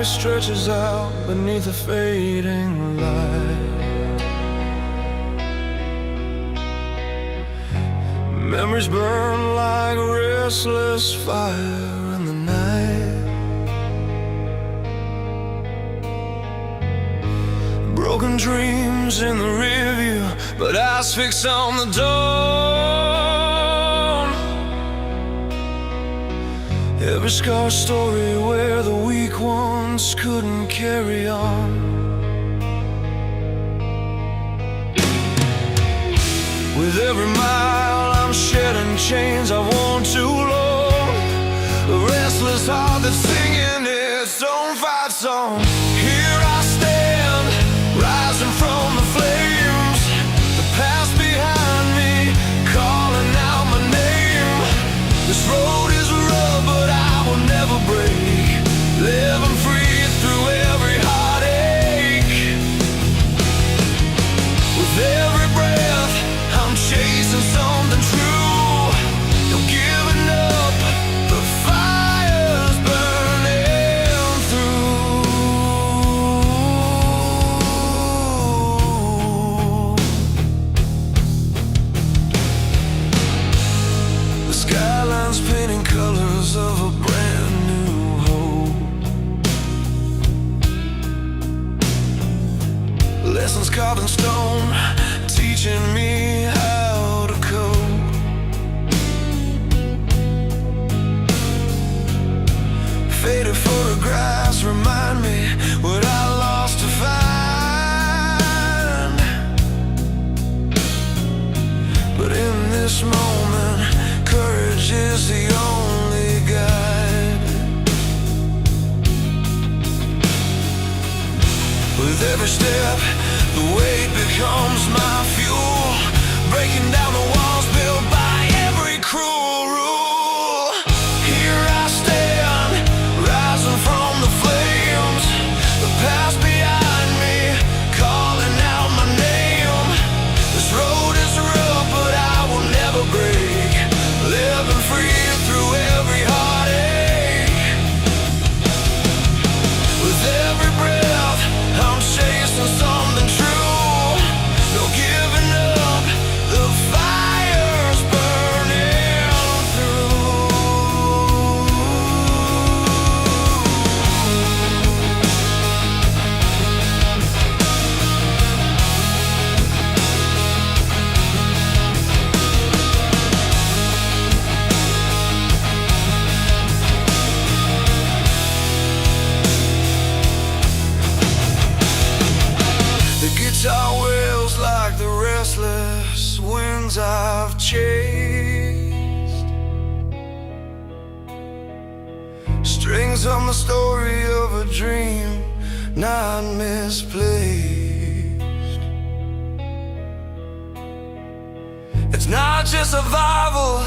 story stretches out beneath a fading light. Memories burn like a restless fire in the night. Broken dreams in the rearview, but eyes fixed on the dawn. Every scar story where the weak ones couldn't carry on. With every mile I'm shedding chains I've worn too long. A restless heart that's singing its own fight song. Here I stand, rising from the flames, the past behind me, calling out my name. This road is rough, but I will never break, living free through every heartache. With every breath I'm chasing something true, no giving up, the fire's burning through. The skyline's painting colors of a brand new hope. Lessons carved in stone, teaching me how to cope. Faded photographs remind me what I lost to find. But in this moment, courage is the only guide. With every step, the weight becomes my fuel, breaking down the walls built by every cruel rule. Here I stand, rising from the flames, the past behind me, calling out my name. This road is rough, but I will never break, living free through every heartache. With every breath I'm chasing something true, no giving up, the fire's burning through. The guitar wails like the restless winds I've chased. Strings on the story of a dream not misplaced. It's not just survival,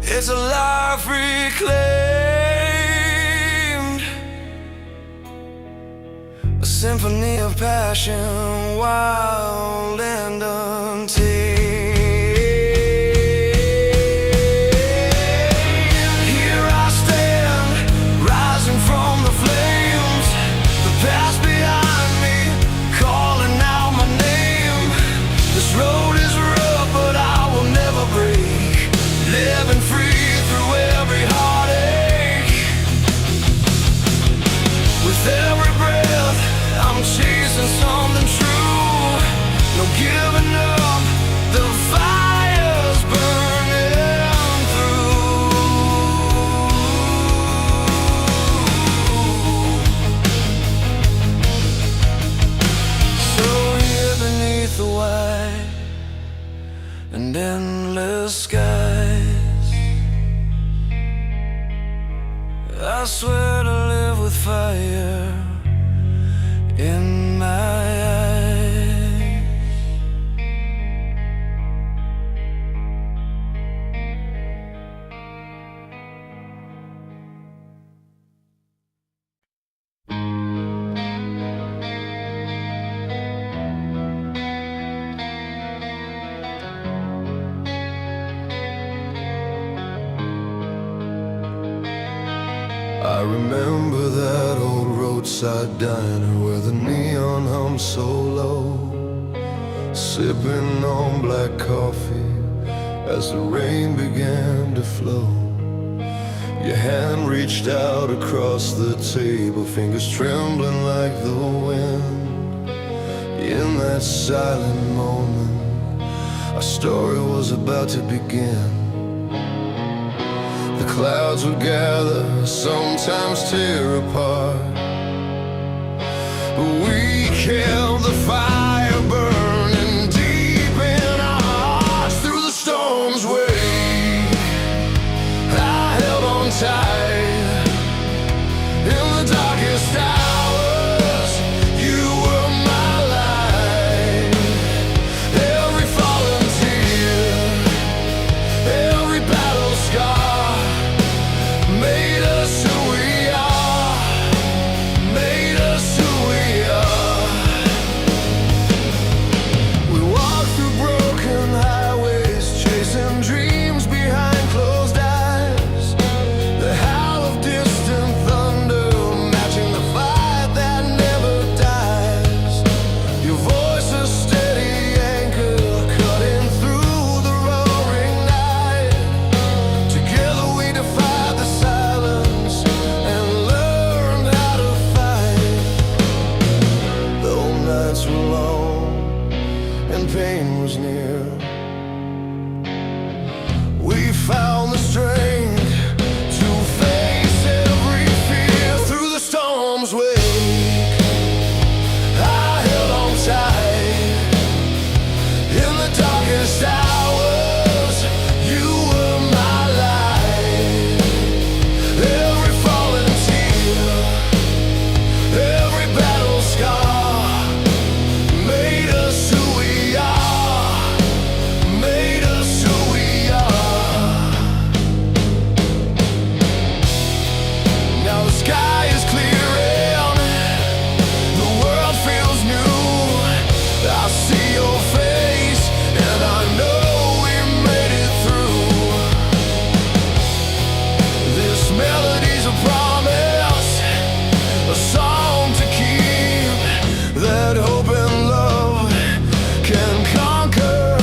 it's a life reclaimed. A symphony of passion, wild and untamed. Here I stand, rising from the flames, the past behind me, calling out my name. This road is rough, but I will never break, living free through every heartache. With every breath I'm chasing something true, no giving up, the fire's burning through. So here beneath the wide and endless skies, I swear to live with fire in my eyes. I remember that old roadside diner where the neon hummed so low, sipping on black coffee as the rain began to flow. Your hand reached out across the table, fingers trembling like the wind. In that silent moment, our story was about to begin. The clouds would gather, sometimes tear apart, but we kept the fire burning deep in our hearts. Through the storm's wake, I held on tight. In the darkest hours, you were my light. Every fallen tear, every battle scar made us who we are, made us who we are. We walked through broken highways, chasing dreams behind closed eyes. The howl of distant thunder, matching the fire that never dies. Your voice a steady anchor, cutting through the roaring night. Together we defied the silence and learned how to fight. Though nights were long and pain was near, we found the strength to face every fear. Through the storm's wake, I held on tight. In the darkest hours, you were my light. Every fallen tear, every battle scar made us who we are, made us who we are. Now the sky is clearing, the world feels new. I see your face and I know we made it through. This melody's a promise, a song to keep, that hope and love can conquer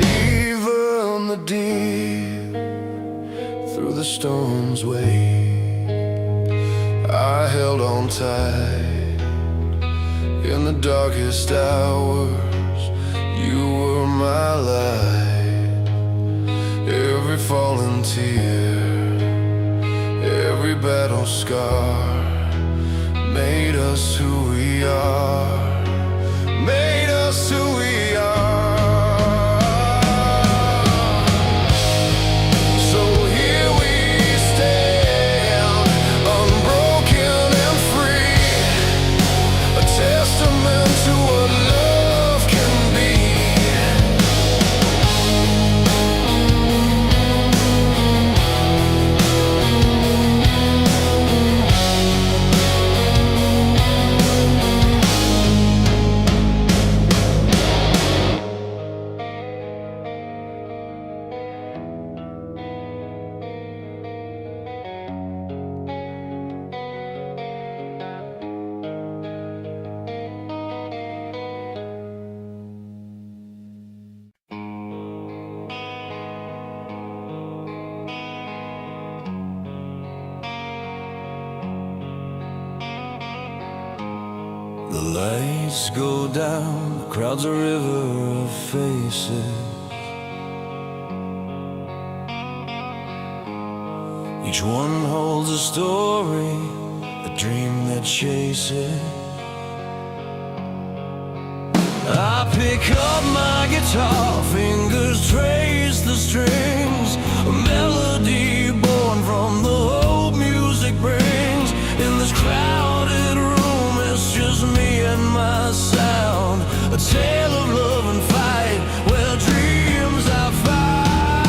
even the deep. Through the storm's wake, I held on tight. In the darkest hours, you were my light. Every fallen tear, every battle scar made us who we are, made us who we are. So here we stand, unbroken and free, a testament to what love can be. The lights go down, the crowd's a river of faces. Each one holds a story, a dream that chases. I pick up my guitar, fingers trace the strings, a melody born from the hope music brings. In this crowded room, it's just me and my sound, a tale of love and fight, where dreams are found.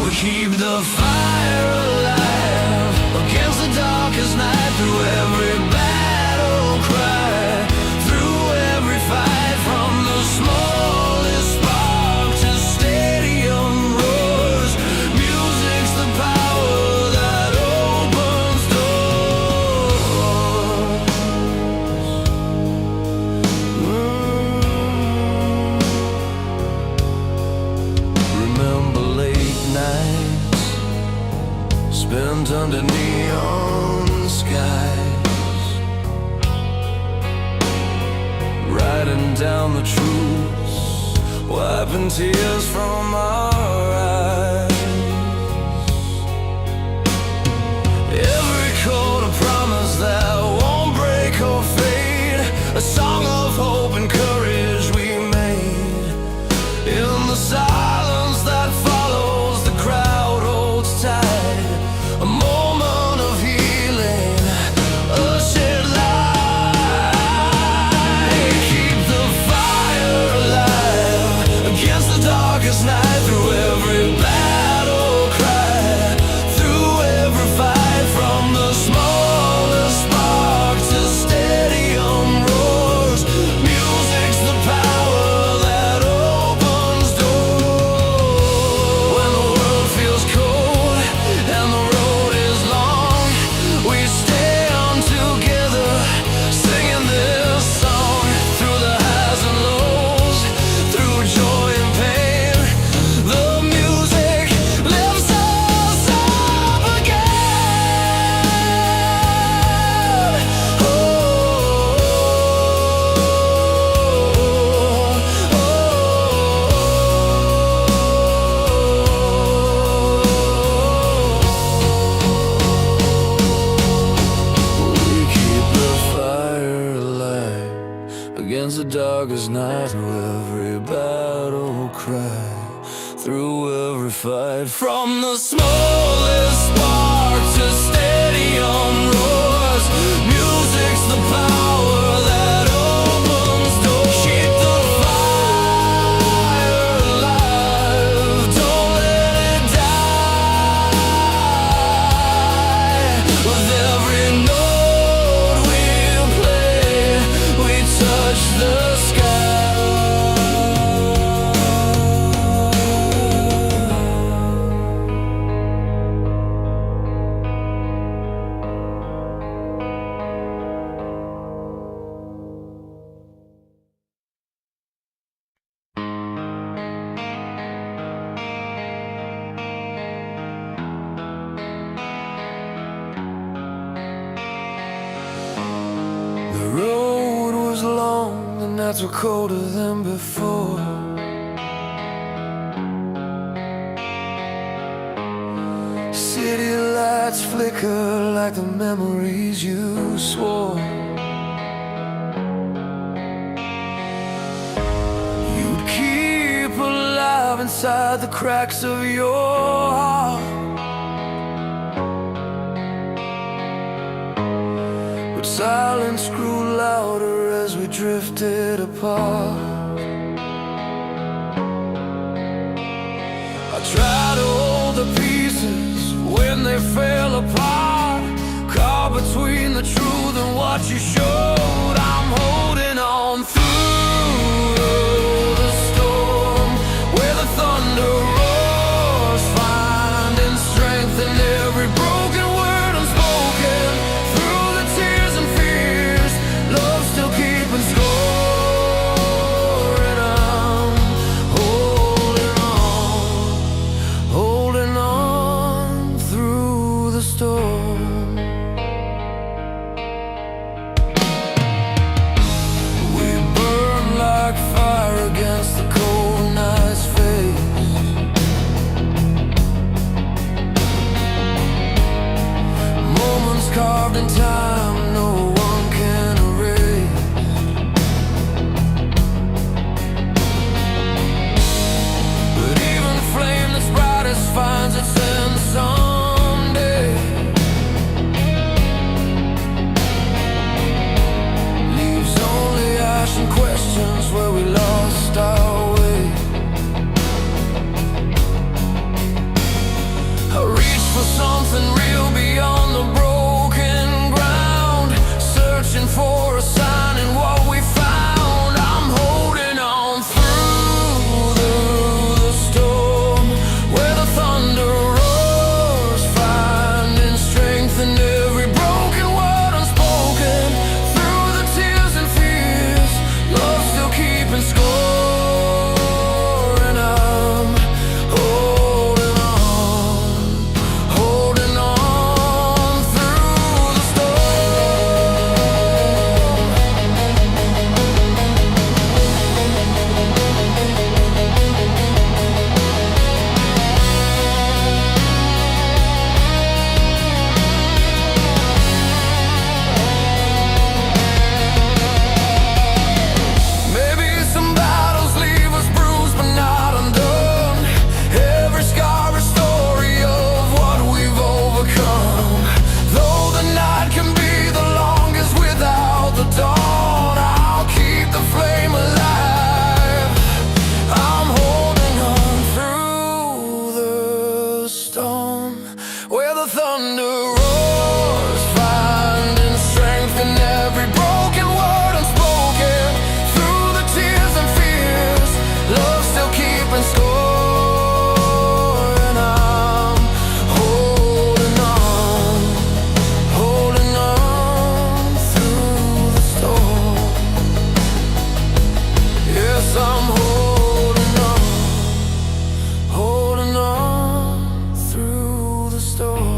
We keep the fire alive against the darkest night, through every battle cry, through every fight, from the smallest spark to stadium roars. Music's the power that opens spent under neon skies, writing down the truths, wiping tears from our eyes. Every chord a promise that won't break or fade, a song of hope and courage we made. In the silence that follows, the crowd holds tight, a moment of healing, a shared light. Keep the fire alive against the darkest night, through every battle cry, through every fight, from the smallest spark to stadium roars. Music's the power that opens doors. When the world feels cold and the road is long, we stay on together, singing this song. Through the highs and lows, through joy and pain, the music lifts us up again. Oh, we keep the fire alive against the darkest night, through every battle cry, through every fight, from the smallest spark to stadium roars. Music's the power that opens doors. Keep the fire alive, don't let it die. With every note we play, we touch the sky. The road was long, the nights were colder than before. City lights flicker like the memories you swore you'd keep alive inside the cracks of your heart. But silence grew louder as we drifted apart. I tried to hold the pieces when they fell apart, caught between the truth and what you showed. I'm holding on through the storm, where the thunder roars, finding strength in every broken word unspoken. Through the tears and fears, love still keeping score, and I'm holding on through the storm. We burn like fire against the cold night's face. Moments carved in time, no one can erase. But even flame that's brightest finds its end someday. Leaves only ash and questions where we lost our way. I reach for something real beyond the broken ground. where the thunder roars, finding strength in every broken word unspoken. Through the tears and fears, love still keeping score, and I'm holding on through the storm. Yes, I'm holding on through the storm.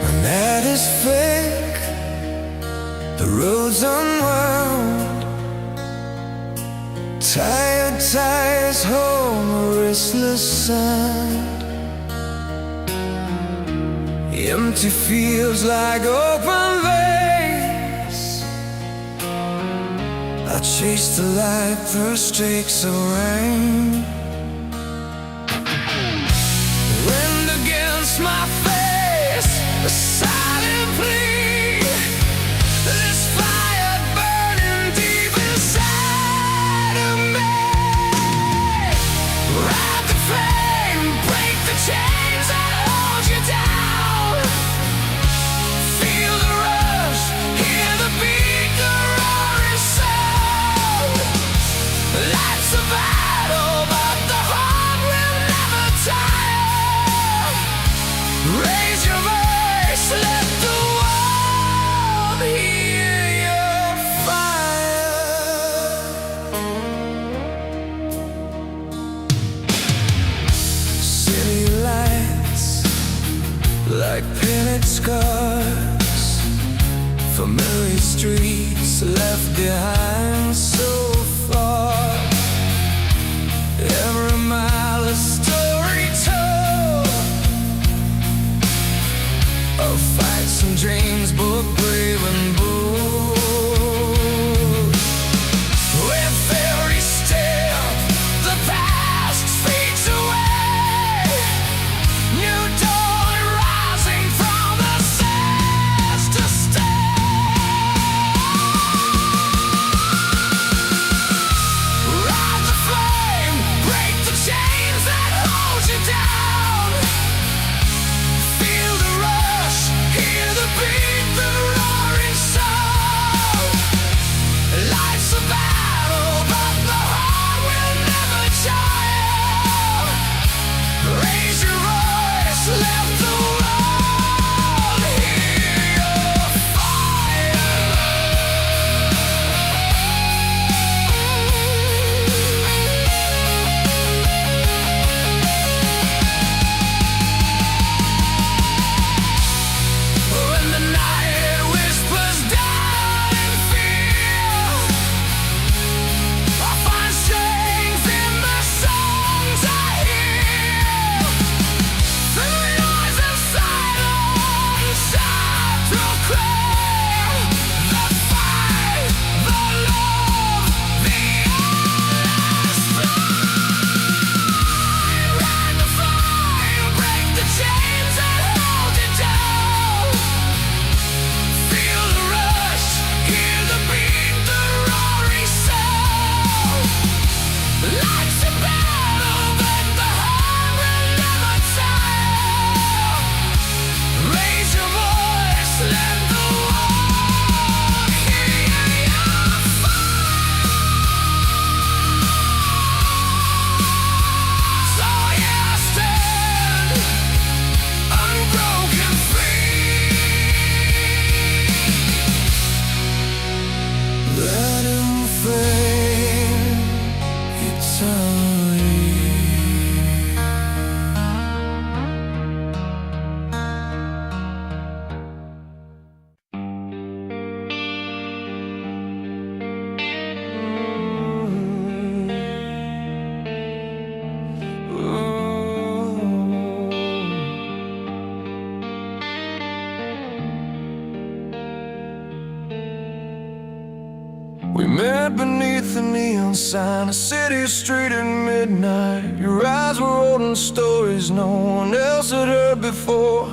The night is fake, the road's unwound, tired tires home, a restless sand. Empty fields like open veins, I chase the light through streaks of rain. Wind against my face, a silent plea. This fire burning deep inside of me. Ride the flame, break the chains that hold you down. Feel the rush, hear the beat, the roaring sound. Life's a battle, but the heart will never tire. Raise your voice, let the world hear your fire. City lights like painted scars, familiar streets left behind so far. Every mile a story told of fights and dreams, both brave and bold. With every step, the past fades away. New dawn rising from the sands to stay. neon sign, a city street at midnight. Your eyes were holding stories no one else had heard before.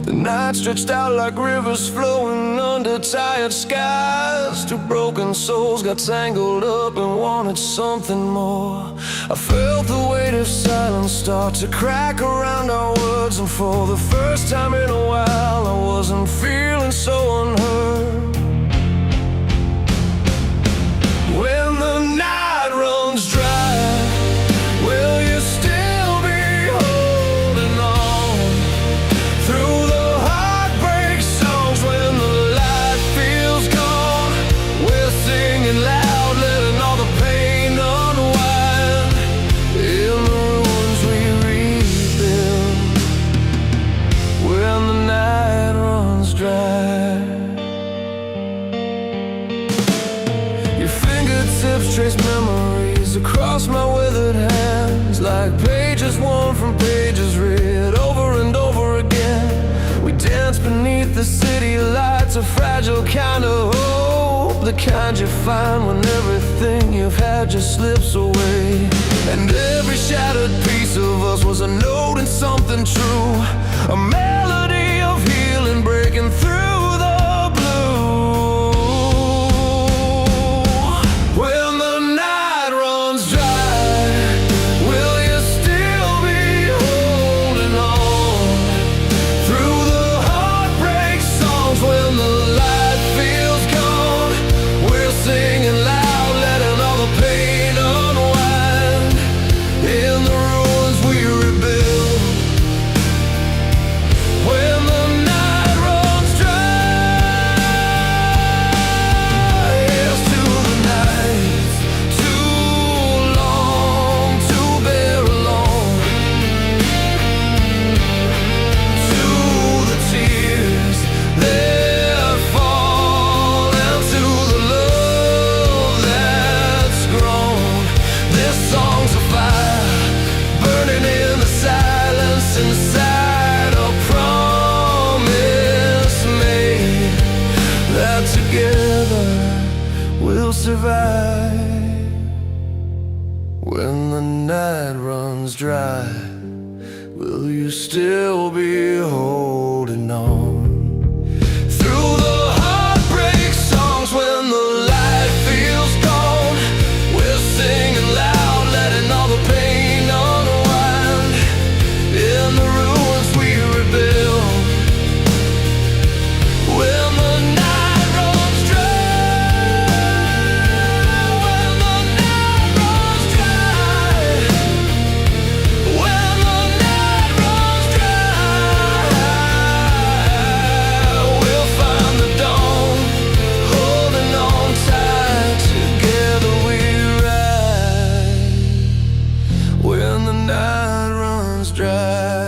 The night stretched out like rivers flowing under tired skies. Two broken souls got tangled up and wanted something more. I felt the weight of silence start to crack around our words, and for the first time in a while I wasn't feeling so unheard. When the night runs dry, will you still be holding on through the heartbreak songs? When the light feels gone, we're singing loud, letting all the pain unwind. In the ruins we rebuild, when the night runs dry. Fingertips trace memories across my withered hands, like pages worn from pages read over and over again. We dance beneath the city lights, a fragile kind of hope, the kind you find when everything you've had just slips away. And every shattered piece of us was a note in something true, a melody of healing breaking through the blue. Inside a promise made that together we'll survive. When the night runs dry, will you still be holding on through the heartbreak songs? When the light feels gone, we're singing loud, letting all the pain unwind. In the ruins we rebuild, when the night runs dry. When the night runs dry. When the night runs dry, we'll find the dawn, holding on tight, together we ride. When the night runs dry.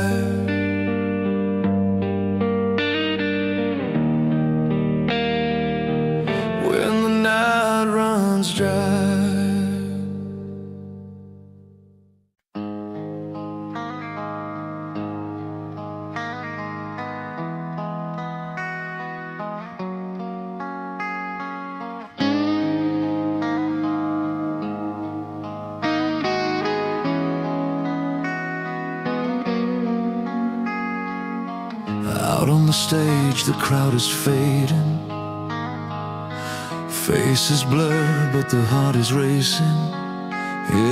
When the night runs dry. Out on the stage, the crowd is fading. Faces blur, but the heart is racing.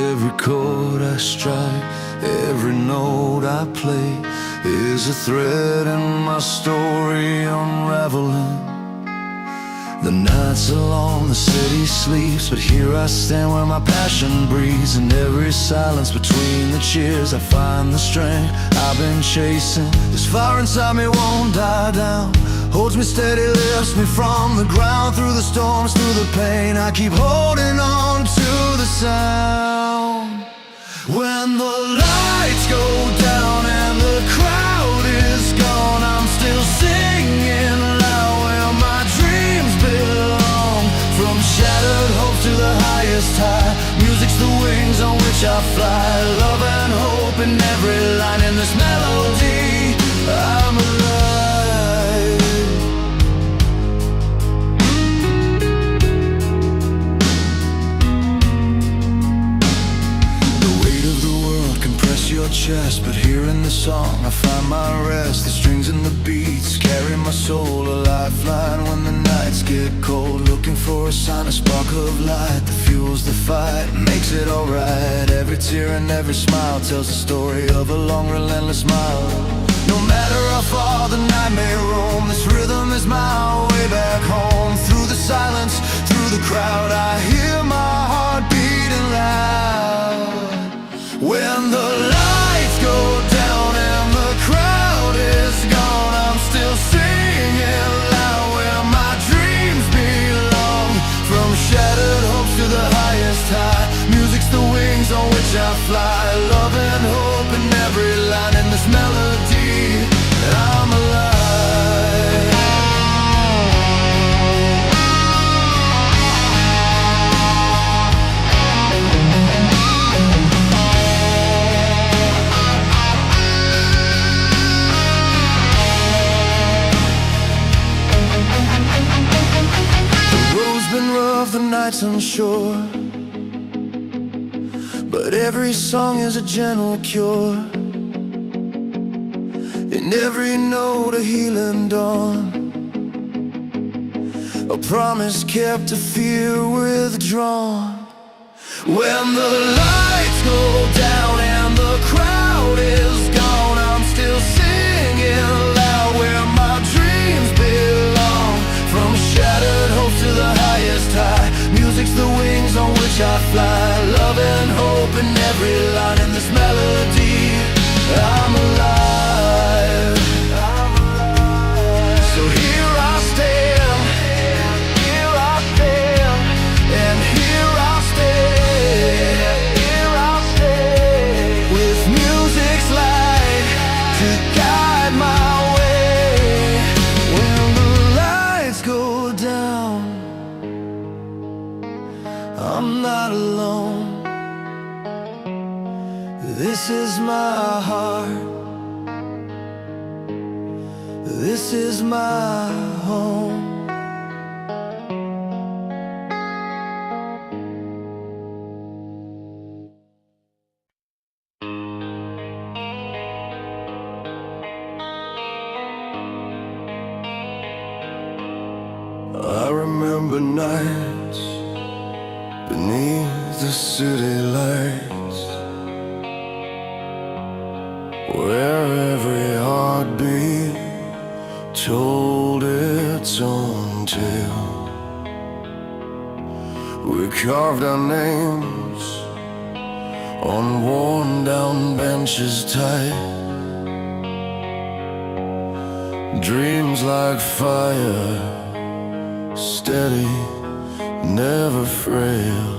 Every chord I strike, every note I play is a thread in my story unraveling. The nights are long, the city sleeps, but here I stand where my passion breathes. In every silence between the cheers, I find the strength I've been chasing. This fire inside me won't die down, holds me steady, lifts me from the ground. Through the storms, through the pain, I keep holding on to the sound. When the lights go down and the crowd is gone, I'm still singing loud where my dreams belong. From shattered hopes to the highest high, music's the wings on which I fly. Love and hope in every line in this melody, I'm alive. across your chest, but here in the song I find my rest. The strings and the beats carry my soul, a lifeline when the nights get cold. Looking for a sign, a spark of light that fuels the fight, makes it alright. Every tear and every smile tells the story of a long, relentless mile. No matter how far the night may roam, this rhythm is my way back home. Through the silence, through the crowd, I hear my heart beating loud. When the lights go down and the crowd is gone, I'm still singing loud where my dreams belong. From shattered hopes to the highest high, music's the wings on which I fly. Love and hope in every line in this melody, I'm alive. The night's unsure, but every song is a gentle cure. In every note a healing dawn, a promise kept, a fear withdrawn. When the lights go down and the crowd is gone, I'm still singing loud where my dreams belong. From shattered hopes to the highest high, music's the wings on which I fly. Love and hope in every line in this melody, I'm alive. So here I stand, here I stand, and here I stay, here I stay, with music's light to guide my way. When the lights go down, I'm not alone. This is my heart, this is my home. I remember nights beneath the city lights, where every heartbeat told its own tale. We carved our names on worn down benches tight, dreams like fire, steady, never frail.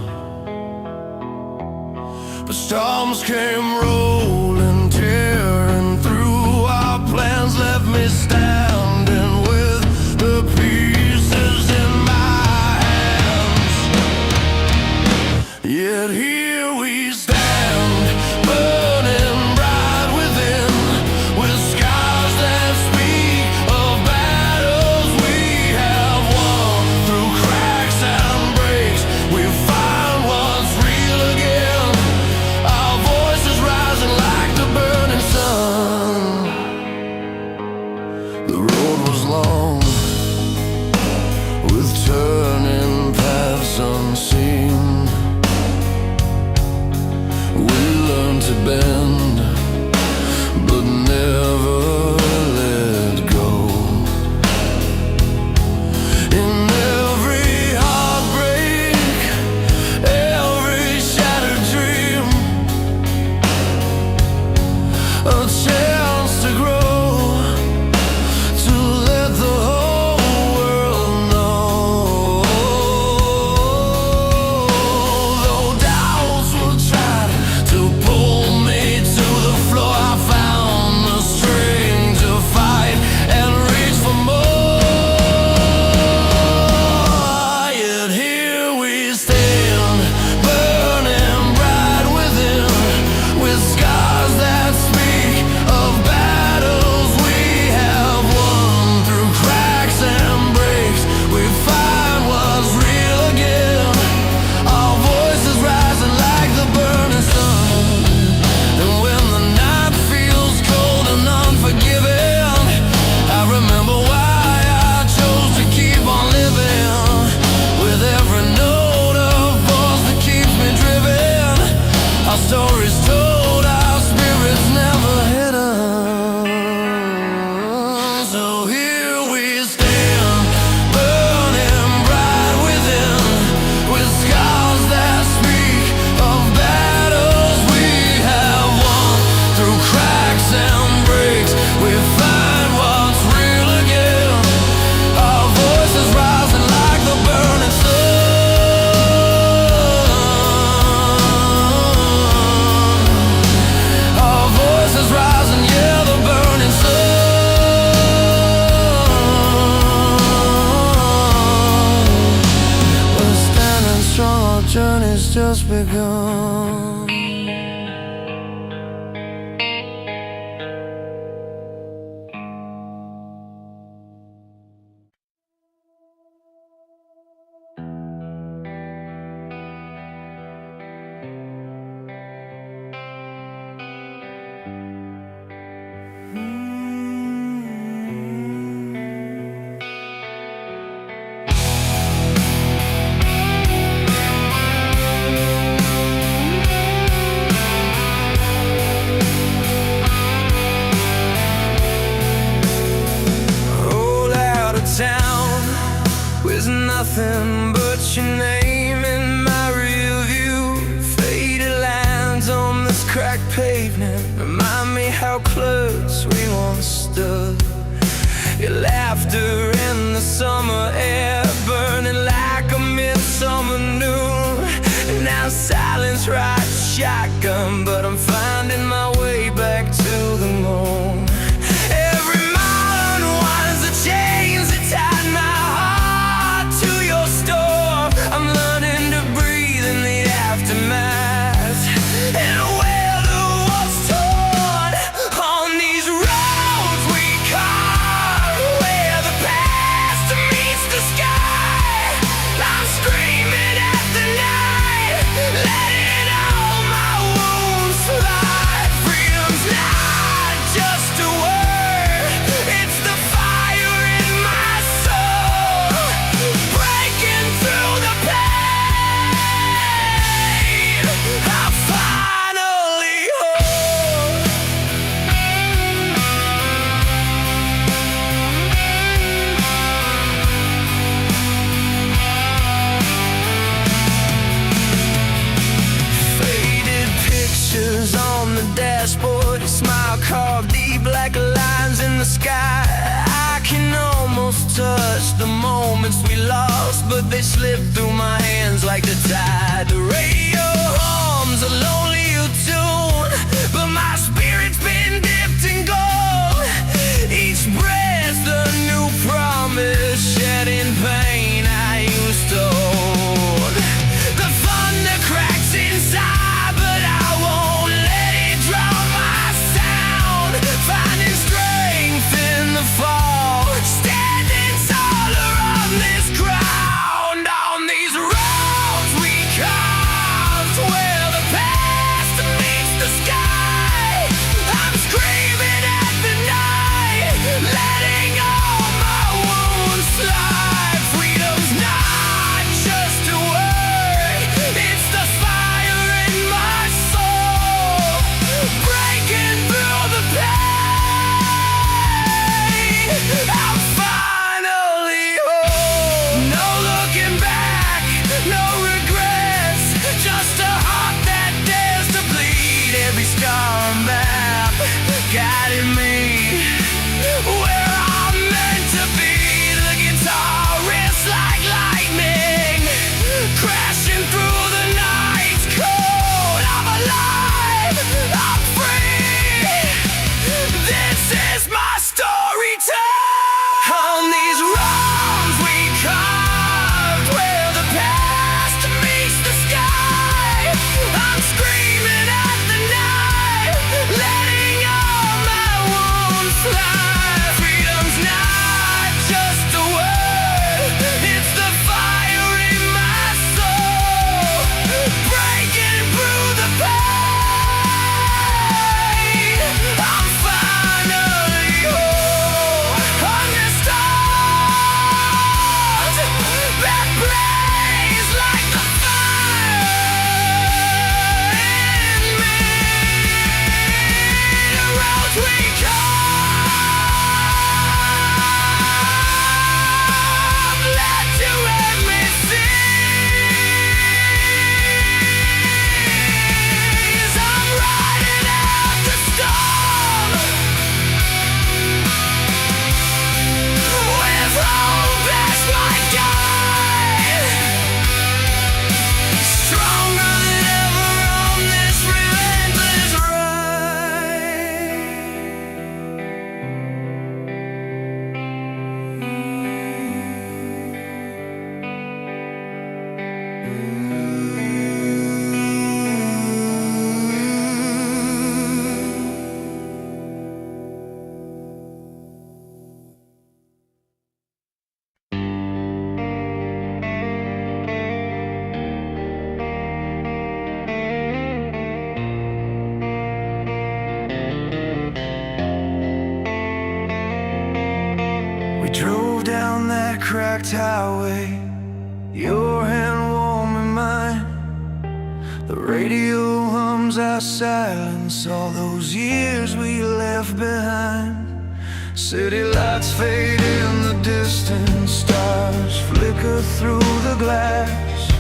But storms came rolling, tearing through. Our plans left me standing with the pieces in my hands. Yet here we stand, burning bright within, with scars that speak of battles we have won. Through cracks and breaks, we find what's real again. Our voices rising loud. through cracks and breaks, we find what's real again. Our voices rising like the burning sun. Our voices rising, yeah, the burning sun. We're standing strong, our journey's just begun. Nothing but your name in my rear view. Faded lines on this cracked pavement remind me how close we once stood. Your laughter in the summer air, burning like a midsummer noon. And now silence rides shotgun, but I'm finding my way back to the moon. Every mile unwinds the chains that tied my heart to your store. I'm learning to breathe in the aftermath and wear the walls torn on these roads we carve, where the past meets the sky. I'm screaming at the night, letting all my wounds fly. Freedom's not just a word, it's the fire in my soul, breaking through the pain. I'm finally home. Faded pictures on the dashboard, your smile carved deep like lines in the sky. I can almost touch the moments we lost, but they slip through my hands like the tide. The radio hums a lonely tune, but my spirit's been dipped in gold. Each breath's a new promise, shedding pain I used to hold. The thunder cracks inside, but I won't let it drown my sound. Finding strength in the fall, standing taller on this ground. On these roads we carved, where the past meets the sky. I'm screaming at the night, letting all my wounds fly. Freedom's not just a word, it's the fire in my soul, breaking through the pain. I'm finally home. No looking back, no regrets, just a heart that dares to bleed. Every scar and map guiding me where I'm meant to be. The guitar riffs like lightning, crashing through the night's cold. I'm alive, I'm free. This is my story time. On these roads we carved, where the past meets the sky. I'm screaming at the night, letting all my wounds fly. Freedom's not just a word, it's the fire in my soul, breaking through the pain. I'm finally home. Understand. We drove down that cracked highway, your hand warm in mine. The radio hums our silence, all those years we left behind. City lights fade in the distance, stars flicker through the glass.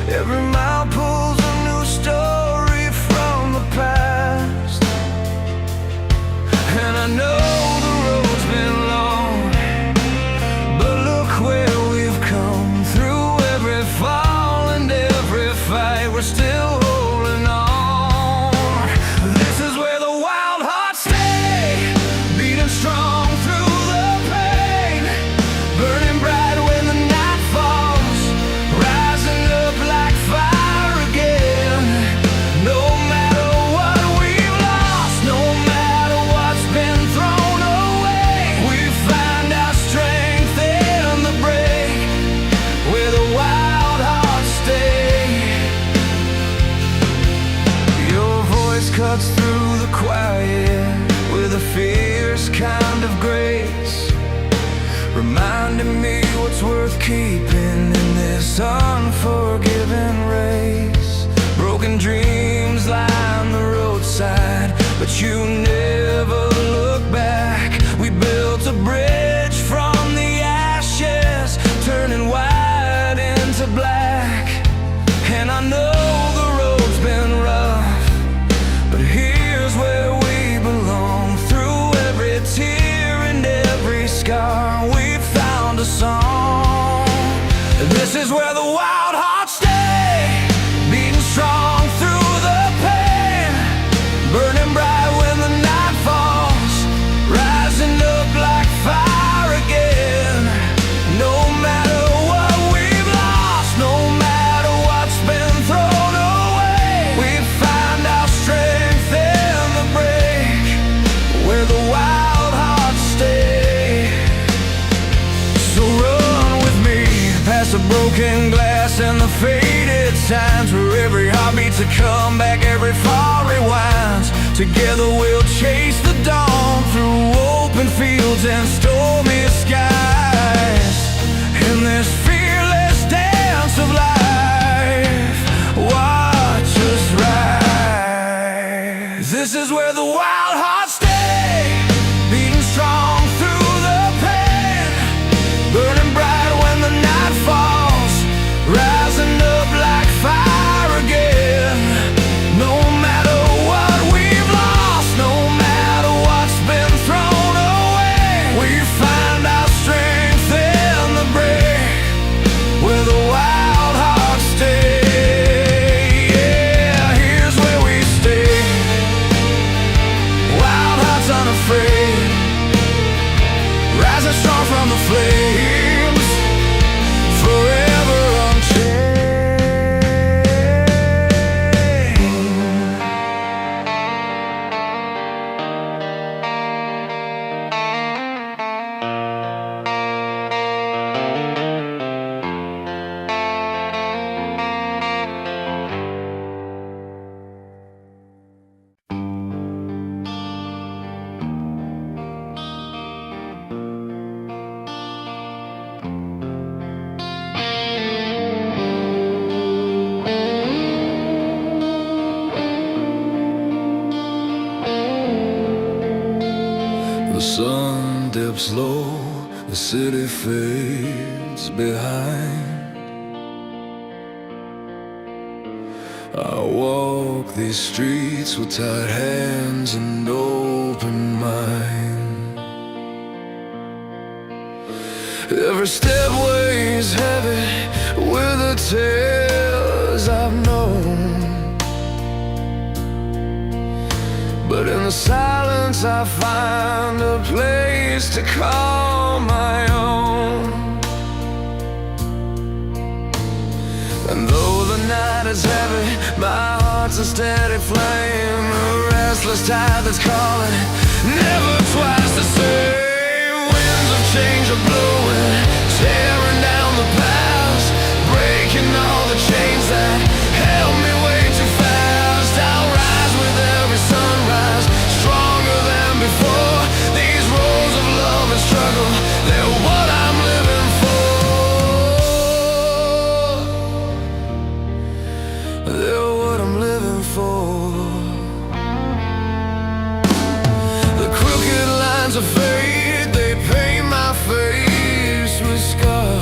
Every mile pulls a new story from the past. And I know the road's been long, but look where we've come. Through every fall and every fight, we're still holding on. This is where the wild hearts stay, beating strong through the pain, burning bright when the night falls, rising up like fire again. No matter what we've lost, no matter what's been thrown away, we find our strength in the break, where the wild hearts stay. Your voice cuts through the quiet with a fierce kind of grace, reminding me what's worth keeping in this unforgiving race. Broken dreams line the roadside, but you never look back. We built a bridge from the ashes, turning white into black. And I know the road's been rough, but here's where we belong. Through every tear and every scar, we found a song. This is where the wild hearts stay, beating strong through the pain, burning bright when the night falls, rising up like fire again. No matter what we've lost, no matter what's been thrown away, we find our strength in the break, where the wild hearts stay. So run with me past the broken glass and the faded signs, where every heart beats a comeback, every fall rewinds. Together we'll chase the dawn through open fields and stormy skies. In this fearless dance of life, watch us rise. This is where the wild hearts stay, beating strong through the pain, burning bright when the night falls, rising up like fire again. No matter what we've lost, no matter what's been thrown away, we find our strength in the break, where the wild hearts stay. Yeah, here's where we stay, wild hearts unafraid, rising strong from the flames, forever unchained. The sun dips low, the city fades behind. I walk these streets with tight hands and open mind. Every step weighs heavy with the tears I've known, but in the silence I find a place to call my own. And though the night is heavy, my heart's a steady flame, a restless tide that's calling, never twice the same. Winds of change are blowing, tearing down the past, breaking all the chains that held me way too fast. I'll rise with every sunrise, stronger than before. These roads of love and struggle, they're hands of fate, they paint my face with scars.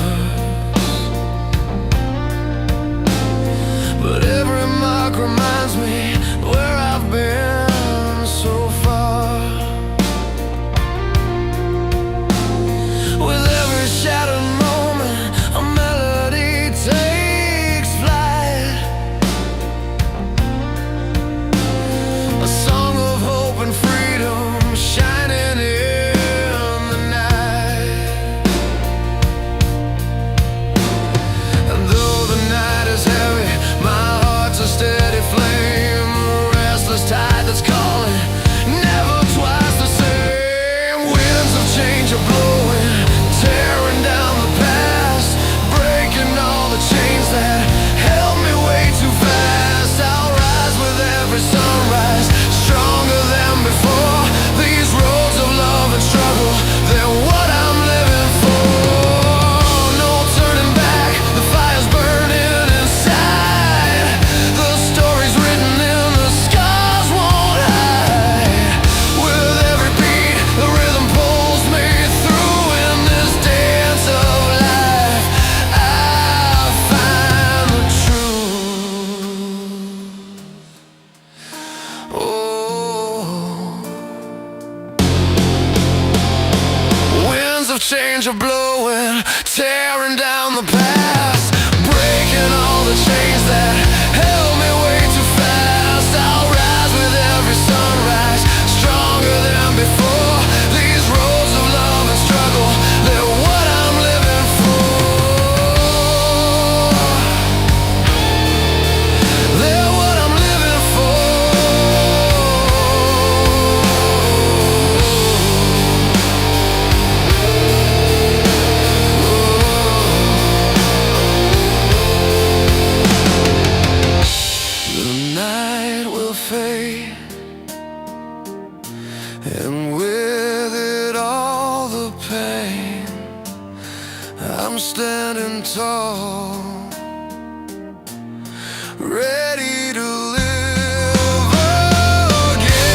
But every mark reminds me where I've been so far. With every shattered moment, a melody takes flight. A song of hope and freedom shining in the night. And though the night is heavy, my heart's a steady flame, a restless tide that's calling, never twice the same. Winds of change are blowing, tearing down the past, breaking all the chains that held me way too fast. I'll rise with every sunrise, stronger than before. These roads of love and struggle, they're what I'm living for. No turning back, the fire's burning inside. The story's written in the scars won't hide. With every beat, the rhythm pulls me through. In this dance of life, I find the truth. Oh, winds of change are blowing, tearing down the past, breaking all the chains that held me way too fast. I'll rise with every sunrise, stronger than before. These roads of love and struggle, they're what I'm living for. They're what I'm living for. The night will fade, and with it all the pain. I'm standing tall, ready to live again.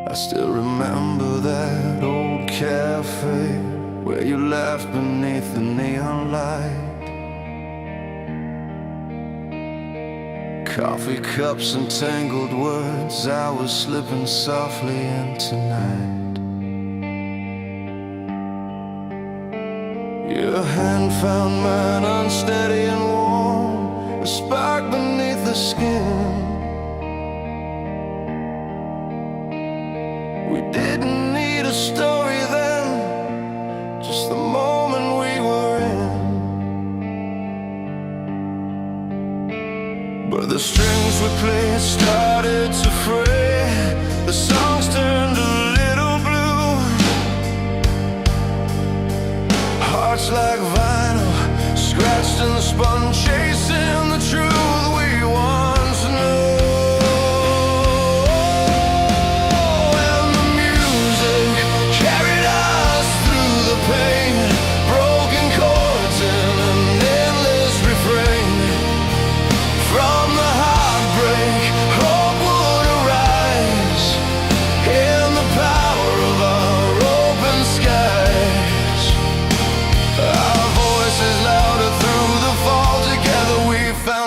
I still remember that old cafe where you laughed beneath the neon light. Coffee cups and tangled words, I was slipping softly in tonight. Your hand found mine unsteady and warm, a spark beneath the skin. We didn't need a story then, just the moment we were in. But the strings we played started to fray, the songs turned a little blue. Hearts like vinyl, scratched and spun, chasing the truth we once knew.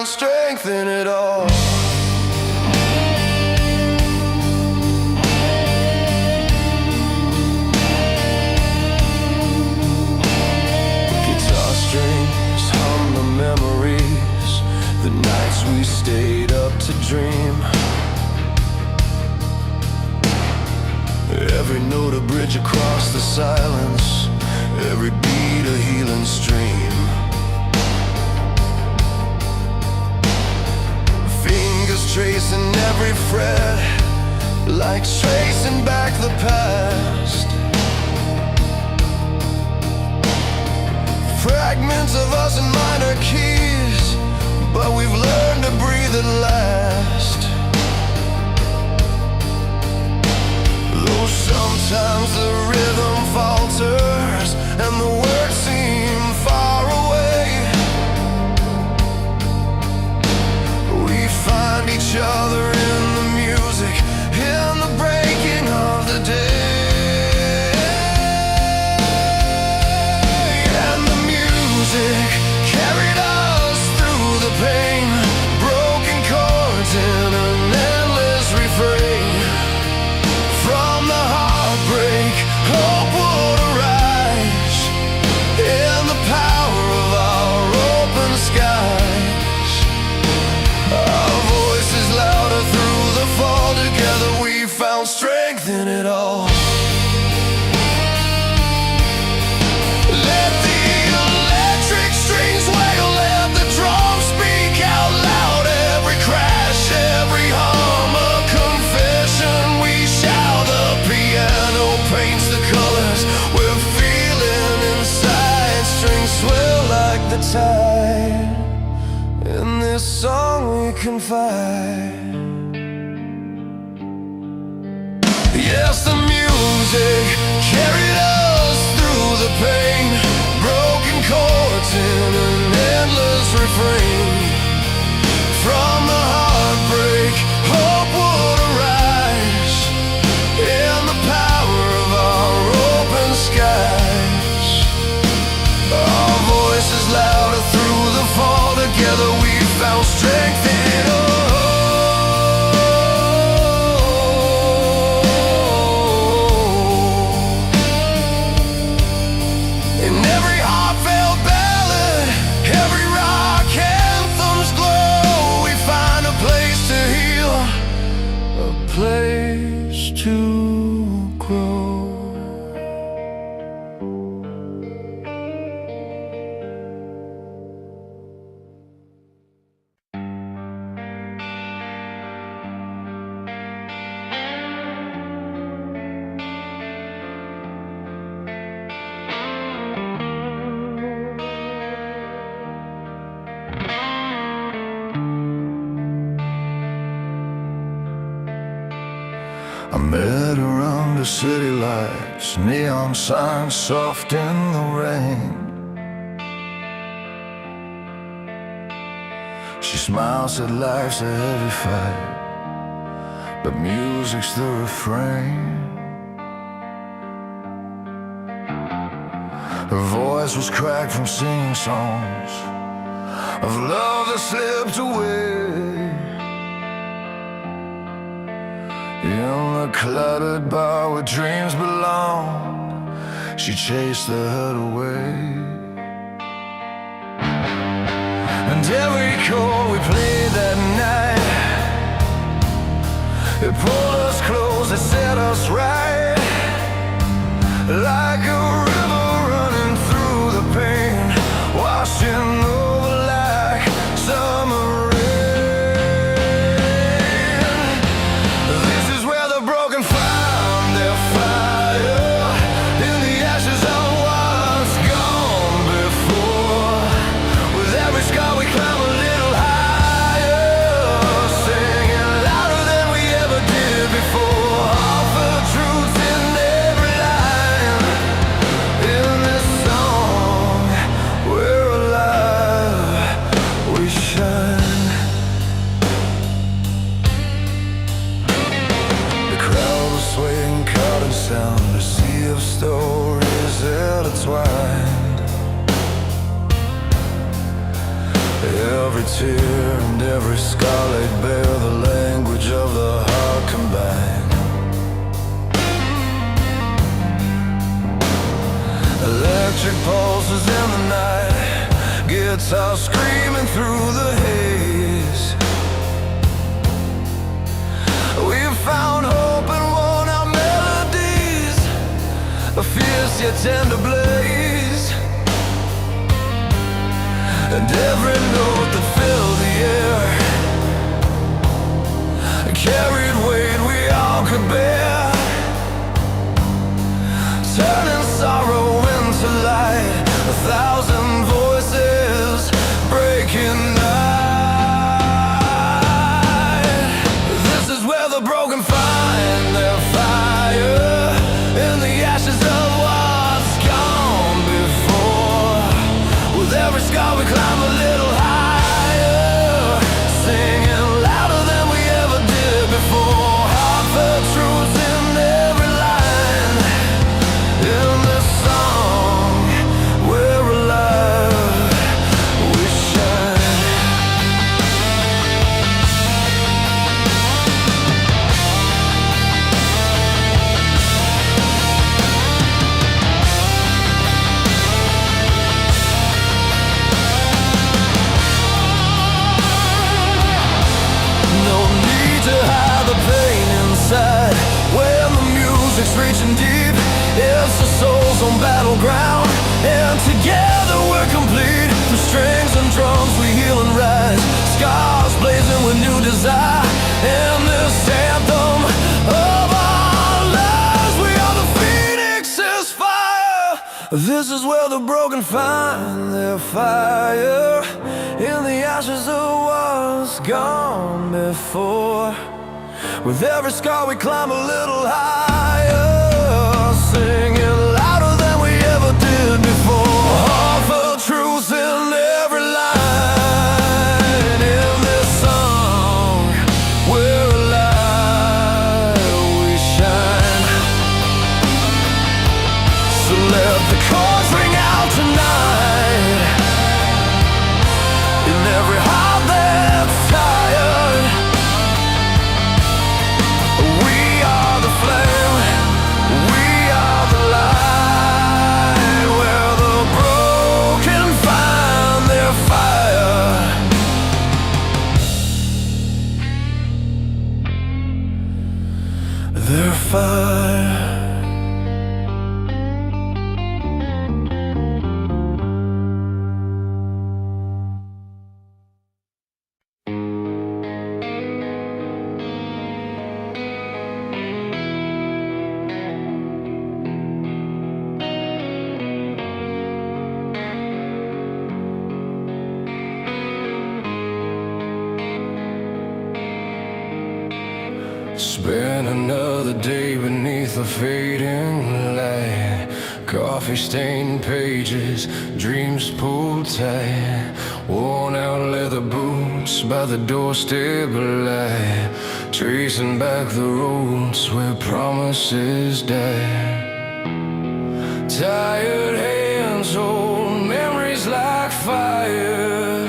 Strength in it all. Guitar strings hum the memories, the nights we stayed up to dream. Every note a bridge across the silence, every beat a healing stream. every fret, like tracing back the past. Fragments of us in minor keys, but we've learned to breathe at last. Though sometimes the rhythm falters and the words seem far away, we find each other in the music, in the breaking of the day. And the music carried us through the pain, broken chords in an endless refrain. From the heartbreak, hope would arise, in the power of our open skies. Our voices louder through the fall, together we found strength in it all. Let the electric strings wail, let the drums speak out loud. Every crash, every hum, a confession we shout. The piano paints the colors we're feeling inside. Strings swell like the tide, in this song we confide. Yes, the music carried us through the pain, broken chords in an endless refrain. From the heartbreak, hope would arise, in the power of our open skies. Our voices louder through the fall, together we found strength in it all. In every heartfelt ballad, every rock anthem's glow, we find a place to heal, a place to grow. I met her under city lights, neon signs soft in the rain. She smiles at life's a heavy fight, but music's the refrain. Her voice was cracked from singing songs of love that slipped away. In the cluttered bar where dreams belong, she chased the hurt away. And every chord we played that night, it pulled us close, it set us right. Like a river running through the pain, washing over like summer rain. A sea of stories intertwined. Every tear and every scar laid bare, the language of the heart combined. Electric pulses in the night, guitar screaming through the haze. We found hope and worn out melodies, a fierce yet tender blaze. And every note that filled the air sky we climb a little higher, singing louder than we ever did before. Heartfelt truths in every line, in this song we're alive, we shine. No need to hide the pain inside when the music's reaching deep. It's the soul's on battleground, and together we're complete. The strings and drums we heal and rise, scars blazing with new desire. In this anthem of our lives, we are the phoenix's fire. This is where the broken find their fire, in the ashes of what's gone before. With every scar we climb a little higher, singing louder than we ever did before. Heartfelt truth in every line, in this song we're alive, we shine. So let the chords ring out tonight, in every heart that's tired. We are the flame, we are the light, where the broken find their fire. Their fire. Spend another day beneath the fading light, coffee-stained pages, dreams pulled tight, worn out leather boots by the doorstep light, tracing back the roads where promises die. Tired hands hold memories like fire,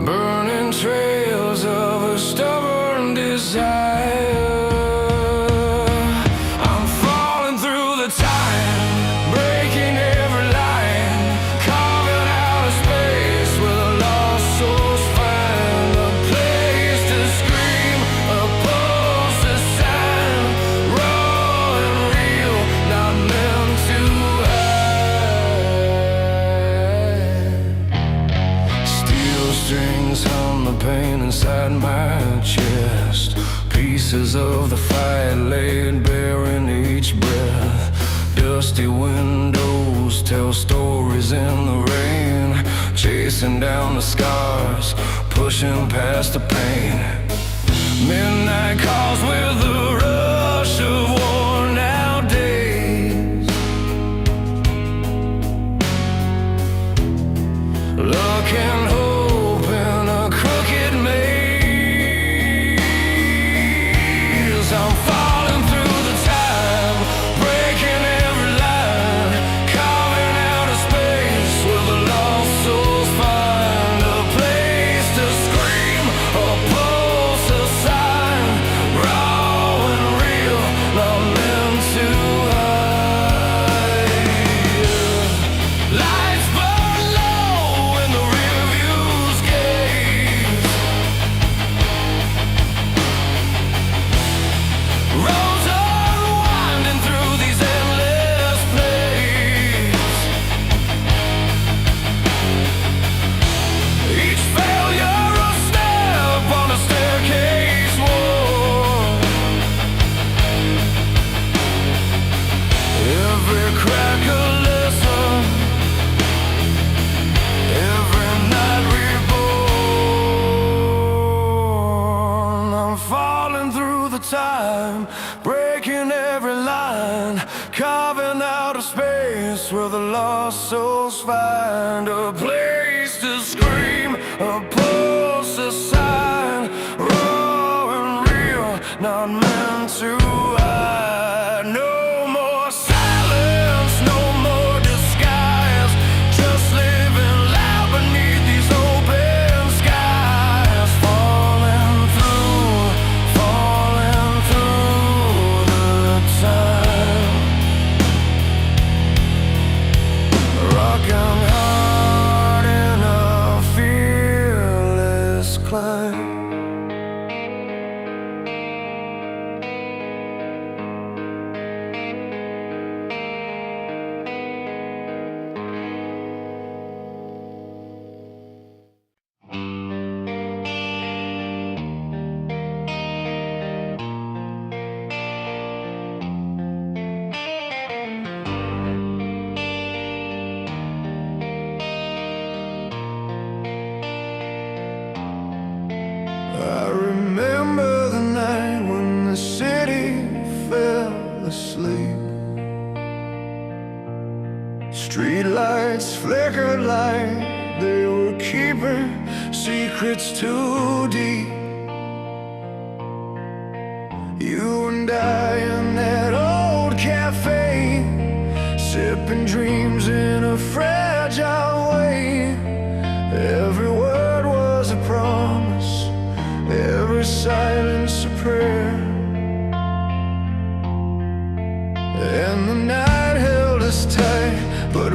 burning trails of a stubborn desire. I'm falling through the time, breaking every line, carving out a space where the lost souls find a place to scream, a pulse to sign, raw and real, not meant to hide. Steel strings hum the pain inside my chest, pieces of the fight laid bare in each breath. Dusty windows tell stories in the rain, chasing down the scars, pushing past the pain. Midnight calls with the rush of worn out days, looking hope in a crooked maze. I'm falling through the time, breaking every line, carving out a space where the lost souls find a place to scream, a pulse, a sign, raw and real, not meant to hide. Lights burn low in the rearview's gaze, roads unwinding through these endless plays. Each failure a step on a staircase wall, every crack a lesson, every night reborn. I'm falling through the time, breaking every line, carving out a space place where the lost souls find a place to scream, a pulse, a sign, raw and real, not meant to hide. No more silence, no more disguise, just living loud beneath these open skies. Falling through the time. Rocking hard in a fearless climb. I remember the night when the city fell asleep. Streetlights flickered like they were keeping secrets too deep. You and I in that old cafe, sipping dreams in a fragile way. Every word was a promise, every silence a prayer, and the night held us tight, but